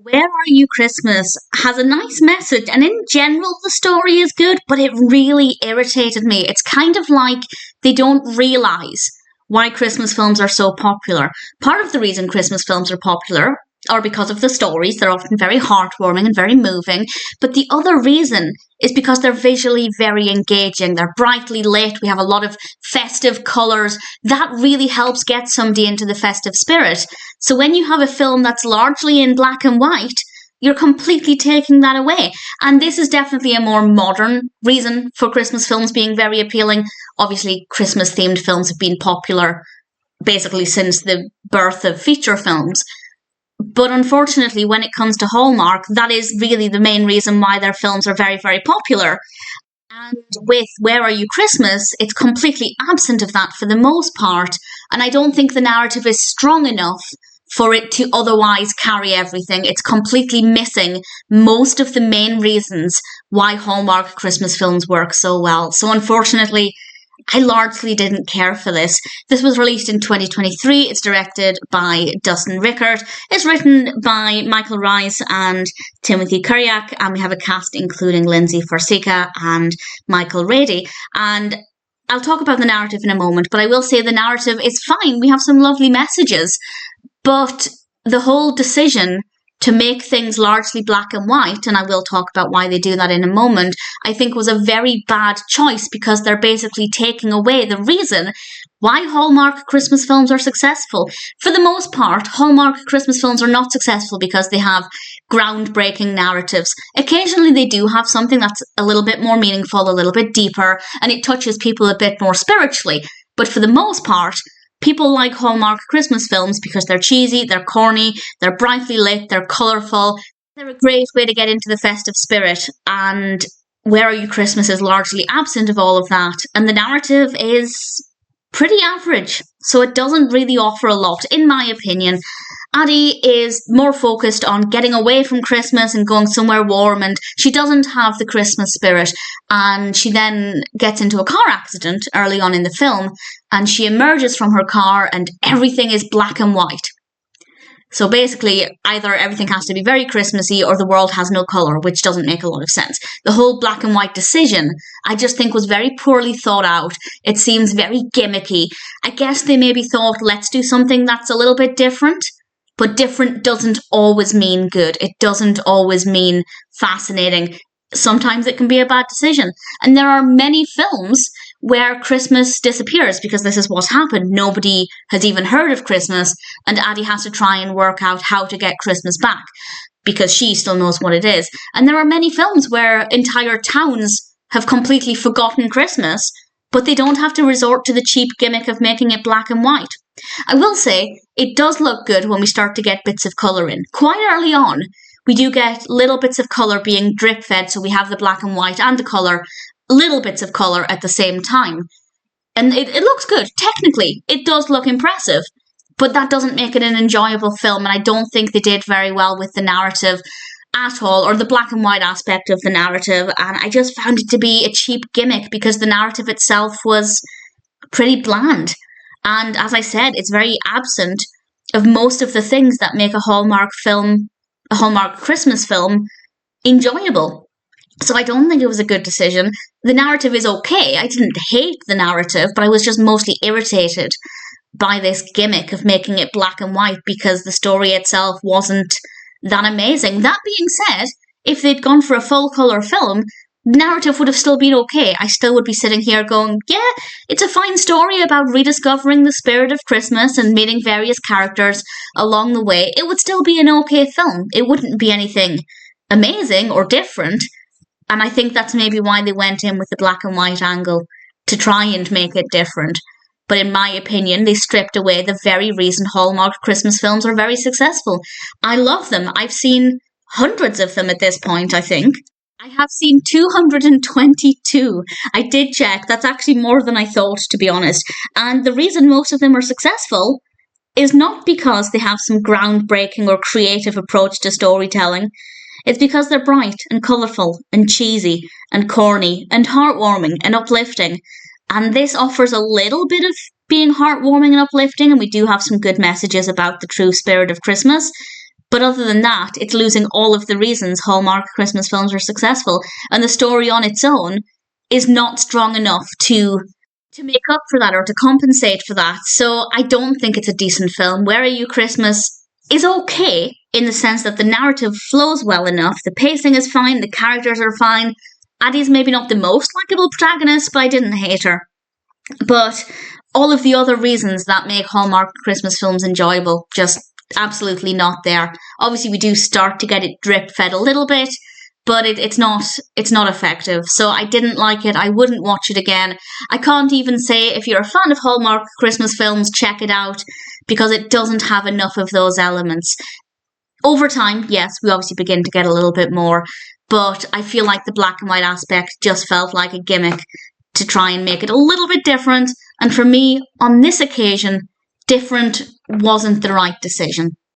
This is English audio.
Where Are You Christmas has a nice message, and in general, the story is good, but it really irritated me. It's kind of like they don't realise why Christmas films are so popular. Part of the reason Christmas films are popular are because of the stories. They're often very heartwarming and very moving. But the other reason is because they're visually very engaging. They're brightly lit. We have a lot of festive colours. That really helps get somebody into the festive spirit. So when you have a film that's largely in black and white, you're completely taking that away. And this is definitely a more modern reason for Christmas films being very appealing. Obviously, Christmas-themed films have been popular basically since the birth of feature films. But unfortunately, when it comes to Hallmark, that is really the main reason why their films are very, very popular. And with Where Are You Christmas, it's completely absent of that for the most part. And I don't think the narrative is strong enough for it to otherwise carry everything. It's completely missing most of the main reasons why Hallmark Christmas films work so well. So unfortunately, I largely didn't care for this. This was released in 2023. It's directed by Dustin Rikert. It's written by Michael Reisz and Timothy Kuryak, and we have a cast including Lyndsy Fonseca and Michael Rady. And I'll talk about the narrative in a moment, but I will say the narrative is fine. We have some lovely messages, but the whole decision to make things largely black and white, and I will talk about why they do that in a moment, I think was a very bad choice because they're basically taking away the reason why Hallmark Christmas films are successful. For the most part, Hallmark Christmas films are not successful because they have groundbreaking narratives. Occasionally they do have something that's a little bit more meaningful, a little bit deeper, and it touches people a bit more spiritually. But for the most part, people like Hallmark Christmas films because they're cheesy, they're corny, they're brightly lit, they're colourful. They're a great way to get into the festive spirit. And Where Are You Christmas is largely absent of all of that. And the narrative is pretty average. So it doesn't really offer a lot, in my opinion. Addy is more focused on getting away from Christmas and going somewhere warm, and she doesn't have the Christmas spirit. And she then gets into a car accident early on in the film, and she emerges from her car and everything is black and white. So basically, either everything has to be very Christmassy or the world has no colour, which doesn't make a lot of sense. The whole black and white decision, I just think was very poorly thought out. It seems very gimmicky. I guess they maybe thought, let's do something that's a little bit different. But different doesn't always mean good. It doesn't always mean fascinating. Sometimes it can be a bad decision. And there are many films where Christmas disappears because this is what's happened. Nobody has even heard of Christmas, and Addy has to try and work out how to get Christmas back because she still knows what it is. And there are many films where entire towns have completely forgotten Christmas, but they don't have to resort to the cheap gimmick of making it black and white. I will say, it does look good when we start to get bits of colour in. Quite early on, we do get little bits of colour being drip-fed, so we have the black and white and the colour, little bits of colour at the same time. And it looks good. Technically, it does look impressive, but that doesn't make it an enjoyable film, and I don't think they did very well with the narrative at all, or the black and white aspect of the narrative, and I just found it to be a cheap gimmick because the narrative itself was pretty bland. And as I said, it's very absent of most of the things that make a Hallmark film, a Hallmark Christmas film, enjoyable. So I don't think it was a good decision. The narrative is okay. I didn't hate the narrative, but I was just mostly irritated by this gimmick of making it black and white because the story itself wasn't that amazing. That being said, if they'd gone for a full colour film, the narrative would have still been okay. I still would be sitting here going, yeah, it's a fine story about rediscovering the spirit of Christmas and meeting various characters along the way. It would still be an okay film. It wouldn't be anything amazing or different. And I think that's maybe why they went in with the black and white angle, to try and make it different. But in my opinion, they stripped away the very reason Hallmark Christmas films are very successful. I love them. I've seen hundreds of them at this point, I think. I have seen 222. I did check. That's actually more than I thought, to be honest. And the reason most of them are successful is not because they have some groundbreaking or creative approach to storytelling. It's because they're bright and colourful and cheesy and corny and heartwarming and uplifting. And this offers a little bit of being heartwarming and uplifting, and we do have some good messages about the true spirit of Christmas. But other than that, it's losing all of the reasons Hallmark Christmas films are successful. And the story on its own is not strong enough to make up for that or to compensate for that. So I don't think it's a decent film. Where Are You Christmas is okay in the sense that the narrative flows well enough. The pacing is fine. The characters are fine. Addy's maybe not the most likable protagonist, but I didn't hate her. But all of the other reasons that make Hallmark Christmas films enjoyable, just absolutely not there. Obviously, we do start to get it drip fed a little bit, but it's not effective. So I didn't like it. I wouldn't watch it again. I can't even say if you're a fan of Hallmark Christmas films, check it out, because it doesn't have enough of those elements. Over time, yes, we obviously begin to get a little bit more, but I feel like the black and white aspect just felt like a gimmick to try and make it a little bit different. And for me, on this occasion, different wasn't the right decision.